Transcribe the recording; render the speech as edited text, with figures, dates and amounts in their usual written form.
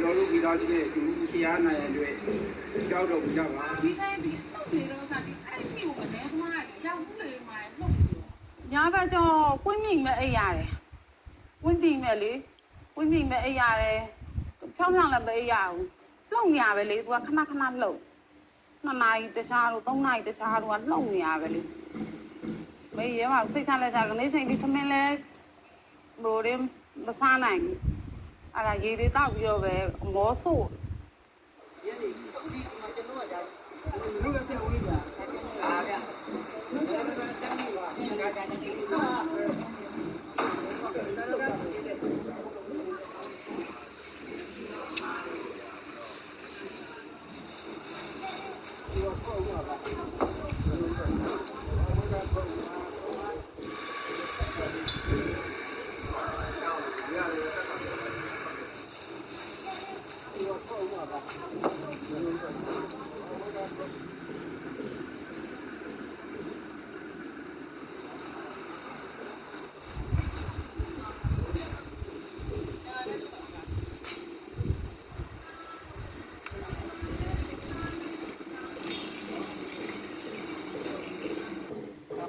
တော်တို့ဒီသားကြီးရဲ့ဒီတရားနိုင်ရတဲ့ကြောက်တော့ကြပါဒီတိုင်းဒီတော့ကဒီအဲ့ဒီကိုမနေသမားရောက်ဘူးလေမှာလှုပ်ညာဘက်ကျတော့ကွင်းမိမဲ့အိပ်ရတယ်ကွင်းမိမဲ့လေကွင်းမိမဲ့အိပ်ရတယ်ဖြောင်းဖြောင်းလည်းမအိပ်ရဘူးလှုပ်ညာပဲလေသူကခဏခဏလှုပ်2 နာရီတခြားလို့3 နာရီတခြားလို့ကလှုပ်ညာပဲလေမေးရဲမှာစိတ်ချလက်ချကနေချိန်ဒီသမင်းလဲဘိုးရင်းမစားနိုင်အဲ့ဒါရေတွေတောက်ပြီးတော့ပဲမောဆို့ရဲနေဒီကျွန်တော်ကကြာလူလည်းပြောင်းနေကြအားဗျာလူကလည်းတန်းနေပါဒါကတည်းက